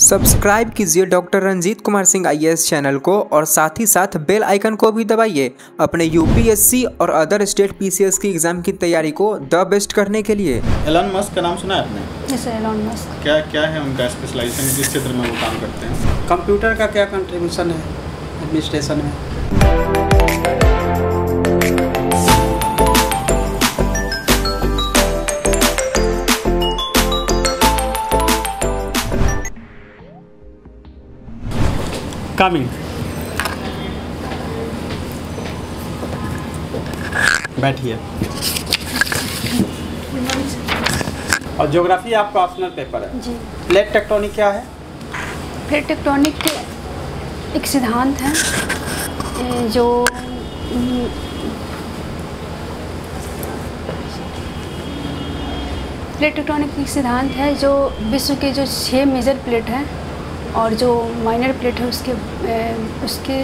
Subscribe कीजिए doctor Ranjeet Kumar Singh IAS channel को और साथ ही साथ बेल आइकन को भी दबाइए अपने यूपीएससी और अदर स्टेट पीसीएस की एग्जाम की तैयारी को द बेस्ट करने के लिए। एलन मस्क का नाम सुना है आपने? Yes Elon Musk. क्या है उनका स्पेशलाइजेशन, किस क्षेत्र में वो काम करते हैं? कंप्यूटर का क्या कंट्रीब्यूशन है एडमिनिस्ट्रेशन में? कमिंग बैठिए। और ज्योग्राफी आपका ऑप्शनल पेपर है जी। प्लेट टेक्टोनिक क्या है? प्लेट टेक्टोनिक एक सिद्धांत है जो प्लेट टेक्टोनिक एक सिद्धांत है जो विश्व के जो 6 मेजर प्लेट हैं और जो माइनर प्लेट है उसके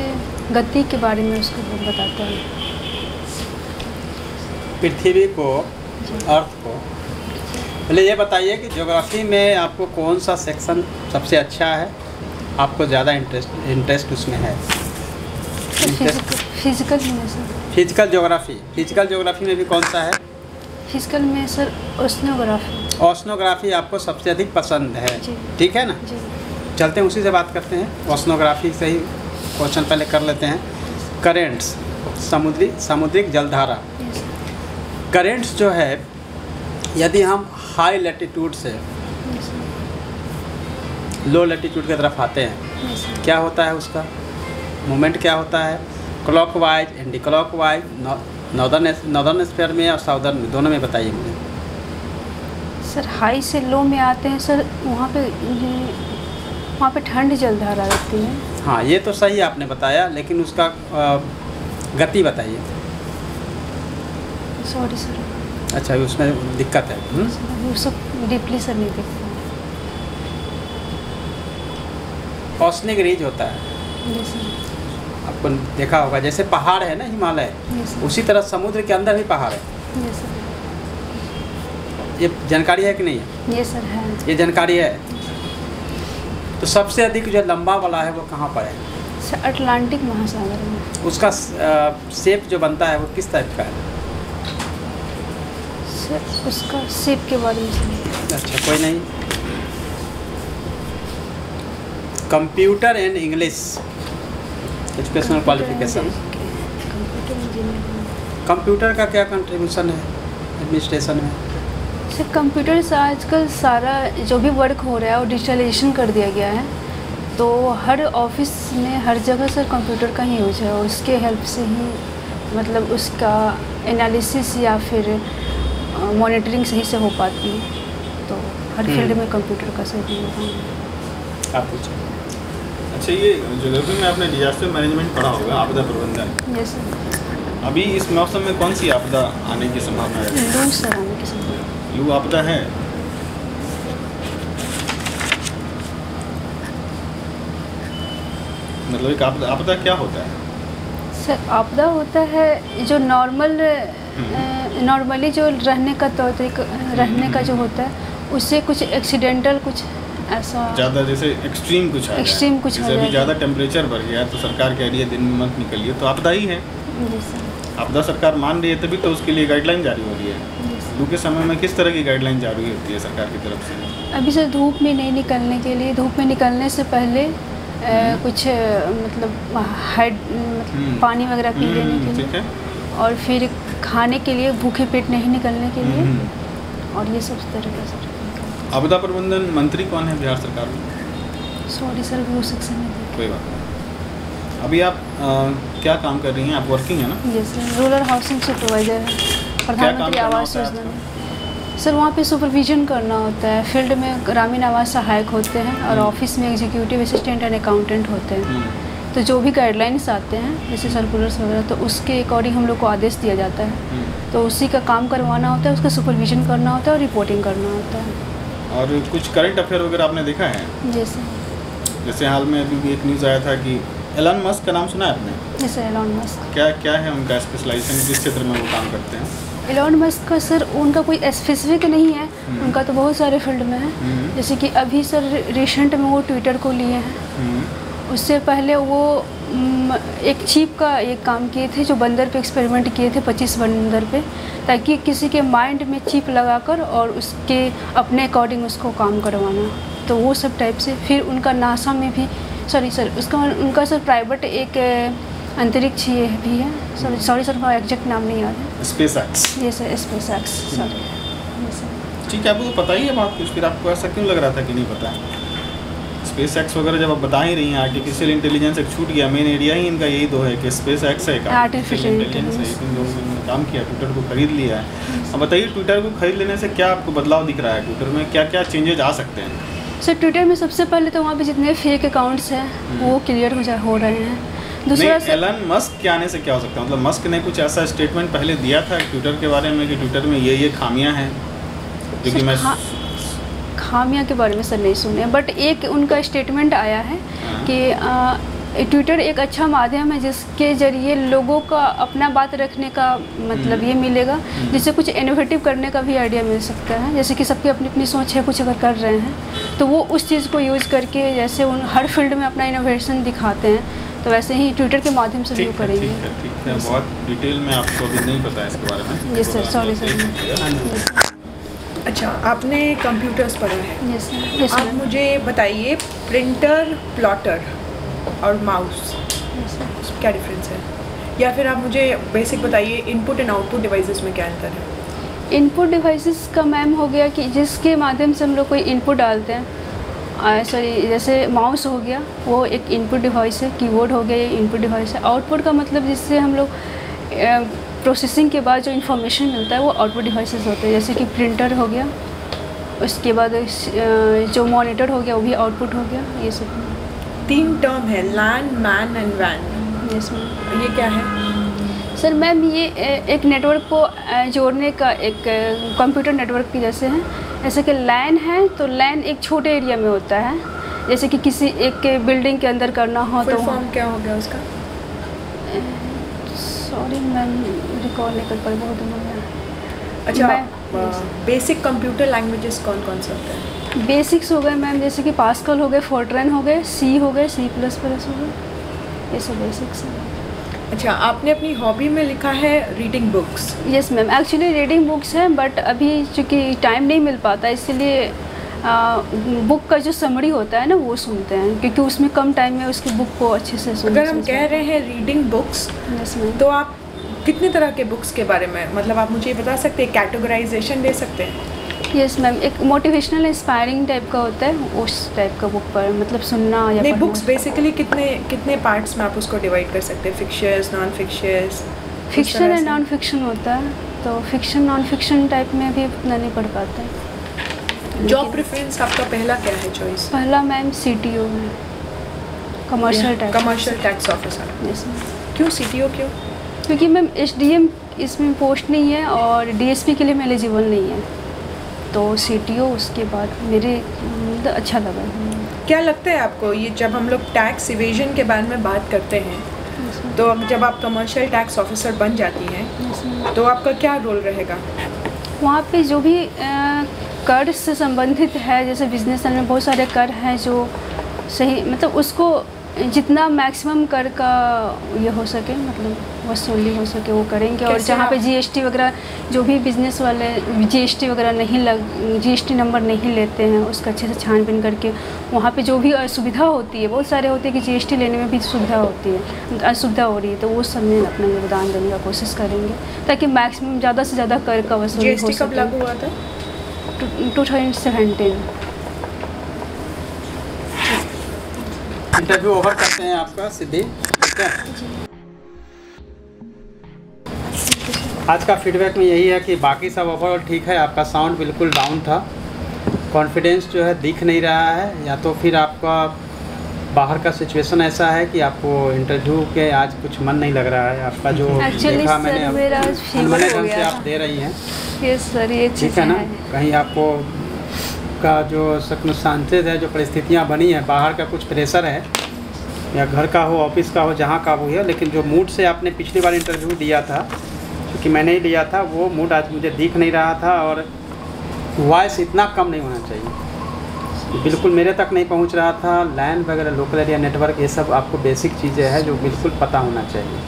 गति के बारे में उसको बताता है। पृथ्वी को, अर्थ को। पहले ये बताइए कि ज्योग्राफी में आपको कौन सा सेक्शन सबसे अच्छा है, आपको ज़्यादा इंटरेस्ट उसमें है? फिजिकल ज्योग्राफी में भी कौन सा है? फिजिकल में सर ओशनोग्राफी आपको सबसे अधिक पसंद है, ठीक है ना? जी। चलते हैं उसी से बात करते हैं। ओशनोग्राफी से ही क्वेश्चन पहले कर लेते हैं। करेंट्स, समुद्रिक जलधारा। करेंट्स जो है, यदि हम हाई लैटिट्यूड से लो लैटिट्यूड की तरफ आते हैं, क्या होता है उसका मूवमेंट, क्या होता है? Clockwise, anti clockwise, northern sphere में और साउदर्न में, दोनों में बताइए मुझे। सर हाई से लो में आते हैं सर, वहाँ पे ठंड जलधारा रहती है। हाँ, ये तो सही आपने बताया, लेकिन उसका गति बताइए। Sorry sir. अच्छा, उसमें दिक्कत है। वो सब डीपली सर नहीं देखते। ओशनिक रिज होता है, आपको देखा होगा, जैसे पहाड़ है ना हिमालय, उसी तरह समुद्र के अंदर भी पहाड़ है। ये जानकारी है कि नहीं है? ये सर है। ये जानकारी है। तो सबसे अधिक जो लंबा वाला है वो कहाँ पर है? सर अटलांटिक महासागर में। उसका शेप जो बनता है वो किस टाइप का है? सर उसका शेप के बारे में। अच्छा, कोई नहीं। Computer and English educational qualification. Computer का क्या कंट्रीब्यूशन है एडमिनिस्ट्रेशन में? सर कंप्यूटर से आजकल सारा जो भी वर्क हो रहा है वो डिजिटलाइजेशन कर दिया गया है, तो हर ऑफिस में हर जगह सर कंप्यूटर का ही यूज है और उसके हेल्प से ही मतलब उसका एनालिसिस या फिर मॉनिटरिंग सही से हो पाती है, तो हर फील्ड में कंप्यूटर का सही यूज है। आप पूछिए। अच्छा, ये ज्योग्राफी में आपने डिजास्टर मैनेजमेंट पढ़ा होगा, आपदा प्रबंधन। Yes sir. अभी इस मौसम में कौन सी आपदा आने की संभावना है? लू सर आने की संभावना। लू आपदा है? मतलब एक आपदा क्या होता है? सर आपदा होता है जो नॉर्मली जो रहने का तौर तरीका रहने का जो होता है उससे कुछ एक्सीडेंटल, कुछ ऐसा ज़्यादा जैसे एक्सट्रीम कुछ है, एक्सट्रीम कुछ जैसे अभी ज़्यादा टेम्परेचर बढ़ गया तो सरकार कह रही है दिन में मत निकलिए, तो आपदा ही है। जी सर। आपदा सरकार मान रही है तभी तो उसके लिए गाइडलाइन जारी हो रही है। लू के समय में किस तरह की गाइडलाइन जारी होती है सरकार की तरफ से? अभी सर धूप में नहीं निकलने के लिए, धूप में निकलने से पहले कुछ मतलब पानी वगैरह पी लेने के लिए, और फिर खाने के लिए भूखे पेट नहीं निकलने के लिए, और ये सब तरह का सर। आपदा प्रबंधन मंत्री कौन है बिहार सरकार में? सॉरी सर, वो सेक्शन में कोई बात नहीं। अभी आप क्या काम कर रही हैं? आप वर्किंग है ना? Yes sir, rural housing supervisor है प्रधानमंत्री आवास योजना में। सर वहाँ पे सुपरविजन करना होता है, फील्ड में ग्रामीण आवास सहायक होते हैं और ऑफिस में एग्जीक्यूटिव असिस्टेंट एंड अकाउंटेंट होते हैं। तो जो भी गाइडलाइंस आते हैं जैसे सर्कुलर्स वगैरह, तो उसके अकॉर्डिंग हम लोग को आदेश दिया जाता है, तो उसी का काम करवाना होता है, उसका सुपरविजन करना होता है और रिपोर्टिंग करना होता है। और कुछ करंट अफेयर वगैरह आपने देखा है? जैसे हाल में अभी भी एक न्यूज़ आया था कि एलन मस्क का नाम सुना है आपने? जैसे एलन मस्क। क्या है उनका स्पेशलाइजेशन, किस क्षेत्र में वो काम करते हैं? एलन मस्क का सर उनका कोई स्पेसिफिक नहीं है, उनका तो बहुत सारे फील्ड में है। जैसे कि अभी सर रिसेंट में वो ट्विटर को लिए हैं। उससे पहले वो एक चिप का एक काम किए थे, जो बंदर पे एक्सपेरिमेंट किए थे, 25 बंदर पे, ताकि किसी के माइंड में चिप लगाकर और उसके अपने अकॉर्डिंग उसको काम करवाना। तो वो सब टाइप से। फिर उनका नासा में भी उनका सर प्राइवेट एक अंतरिक्ष ये भी है। सॉरी सर, एग्जैक्ट नाम नहीं याद है। स्पेसएक्स। ये सर स्पेसएक्स, सॉरी। ठीक है, आपको तो पता ही है बात कुछ, फिर आपको ऐसा क्यों लग रहा था कि नहीं पता है? स्पेसएक्स वगैरह जब आप बता ही रही हैं, आर्टिफिशियल इंटेलिजेंस एक छूट गया, मेन एरिया ही इनका यही दो है कि स्पेसएक्स है, आर्टिफिशियल इंटेलिजेंस है। इन लोगों ने काम किया, ट्विटर को खरीद लिया है। अब बताइए, ट्विटर को खरीद लेने से क्या आपको बदलाव दिख रहा है? ट्विटर में क्या क्या चेंजेज आ सकते हैं? सर ट्विटर में सबसे पहले तो वहाँ पे जितने फेक अकाउंट्स हैं वो क्लियर हो रहे हैं। दूसरा एलन मस्क के आने से क्या हो सकता है? मतलब मस्क ने कुछ ऐसा स्टेटमेंट पहले दिया था ट्विटर के बारे में कि ट्विटर में ये खामियां हैं, जो कि मैं खामियां के बारे में सर नहीं सुने, बट एक उनका स्टेटमेंट आया है कि ट्विटर एक अच्छा माध्यम है जिसके ज़रिए लोगों का अपना बात रखने का मतलब ये मिलेगा, जिससे कुछ इनोवेटिव करने का भी आइडिया मिल सकता है। जैसे कि सबकी अपनी अपनी सोच है, कुछ अगर कर रहे हैं तो वो उस चीज़ को यूज़ करके जैसे उन हर फील्ड में अपना इनोवेशन दिखाते हैं, तो वैसे ही ट्विटर के माध्यम से भी करेंगे। ठीक है, बहुत डिटेल में आपको अभी नहीं पता है इसके बारे में। Yes sir, sorry sir. अच्छा, आपने कंप्यूटर्स पढ़ा है? Yes sir. आप मुझे बताइए, प्रिंटर, प्लॉटर और माउस क्या डिफरेंस है? या फिर आप मुझे बेसिक बताइए, इनपुट एंड आउटपुट डिवाइसेस में क्या अंतर है? इनपुट डिवाइसेस का मैम हो गया कि जिसके माध्यम से हम लोग कोई इनपुट डालते हैं, जैसे माउस हो गया, वो एक इनपुट डिवाइस है। कीबोर्ड हो गया, ये इनपुट डिवाइस है। आउटपुट का मतलब जिससे हम लोग प्रोसेसिंग के बाद जो इन्फॉर्मेशन मिलता है वो आउटपुट डिवाइसेस होते हैं। जैसे कि प्रिंटर हो गया, उसके बाद जो मॉनिटर हो गया वो भी आउटपुट हो गया। ये सब 3 टर्म है, lane, man and van. Yes ma'am. ये क्या है? सर मैम ये एक नेटवर्क को जोड़ने का एक कंप्यूटर नेटवर्क की जैसे है। जैसे कि लैन है तो लैन एक छोटे एरिया में होता है, जैसे कि किसी एक बिल्डिंग के अंदर करना हो तो फॉर्म क्या हो गया उसका? सॉरी मैम, रिकॉल नहीं कर पाई, बहुत दिन हो गया। अच्छा, बेसिक कंप्यूटर लैंग्वेजेस कौन कौन से होते हैं? बेसिक्स हो गए मैम, जैसे कि पास्कल हो गए, फोर्ट्रैन हो गए, सी हो गए, C++ हो गए, ये सब बेसिक्स हैं। अच्छा, आपने अपनी हॉबी में लिखा है reading books. Yes ma'am, actually reading books हैं, बट अभी चूँकि टाइम नहीं मिल पाता इसलिए बुक का जो समरी होता है ना वो सुनते हैं, क्योंकि उसमें कम टाइम में उसकी बुक को अच्छे से सुन। अगर हम कह रहे हैं रीडिंग बुक्स, यस मैम, तो आप कितने तरह के बुक्स के बारे में, मतलब आप मुझे बता सकते हैं, कैटेगराइजेशन दे सकते हैं? यस मैम, एक मोटिवेशनल इंस्पायरिंग टाइप का होता है, उस टाइप का बुक पर मतलब सुनना या नहीं, बुक्स बेसिकली कितने पार्ट्स में आप उसको डिवाइड कर सकते हैं? Fictions, non fictions? Fiction and non fiction होता है, तो फिक्शन नॉन फिक्शन टाइप में भी उतना नहीं पढ़ पाते हैं। जॉब प्रेफरेंस आपका पहला क्या है चॉइस? पहला मैम CTO है, commercial tax officer. Yes ma'am. क्यों CTO क्यों? क्योंकि मैम SDM इसमें पोस्ट नहीं है और DSP के लिए मैं एलिजिबल नहीं है, तो CTO उसके बाद मेरे अच्छा लगा। क्या लगता है आपको, ये जब हम लोग टैक्स इवेजन के बारे में बात करते हैं, तो जब आप कमर्शियल टैक्स ऑफिसर बन जाती हैं तो आपका क्या रोल रहेगा? वहाँ पे जो भी कर से संबंधित है, जैसे बिजनेस में बहुत सारे कर हैं जो सही मतलब उसको जितना मैक्सिमम कर का ये हो सके, मतलब वसूली हो सके वो करेंगे। और जहाँ पे GST वगैरह, जो भी बिज़नेस वाले GST वगैरह GST नंबर नहीं लेते हैं, उसका अच्छे से छानबीन करके वहाँ पे जो भी असुविधा होती है, बहुत सारे होते हैं कि GST लेने में भी सुविधा होती है, असुविधा हो रही है, तो वो सब में अपना योगदान देने का कोशिश करेंगे ताकि मैक्सिमम ज़्यादा से ज़्यादा कर का वसूली हो सके। GST कब लागू हुआ था? 2017। इंटरव्यू ओवर करते हैं आपका सिद्धि, ठीक है? आज का फीडबैक में यही है कि बाकी सब ओवरऑल ठीक है, आपका साउंड बिल्कुल डाउन था, कॉन्फिडेंस जो है दिख नहीं रहा है, या तो फिर आपका बाहर का सिचुएशन ऐसा है कि आपको इंटरव्यू के आज कुछ मन नहीं लग रहा है, आपका जो देखा मैंने ढंग से आप दे रही हैं। यस सर, ये ठीक है ना? कहीं आपको का जो सर्कमस्टांसेस है, जो परिस्थितियाँ बनी हैं, बाहर का कुछ प्रेशर है या घर का हो, ऑफिस का हो, जहाँ का हो है, लेकिन जो मूड से आपने पिछली बार इंटरव्यू दिया था, क्योंकि मैंने ही लिया था, वो मूड आज मुझे दिख नहीं रहा था। और वॉइस इतना कम नहीं होना चाहिए, बिल्कुल मेरे तक नहीं पहुंच रहा था। लैन वगैरह, लोकल एरिया नेटवर्क, ये सब आपको बेसिक चीज़ें हैं जो बिल्कुल पता होना चाहिए।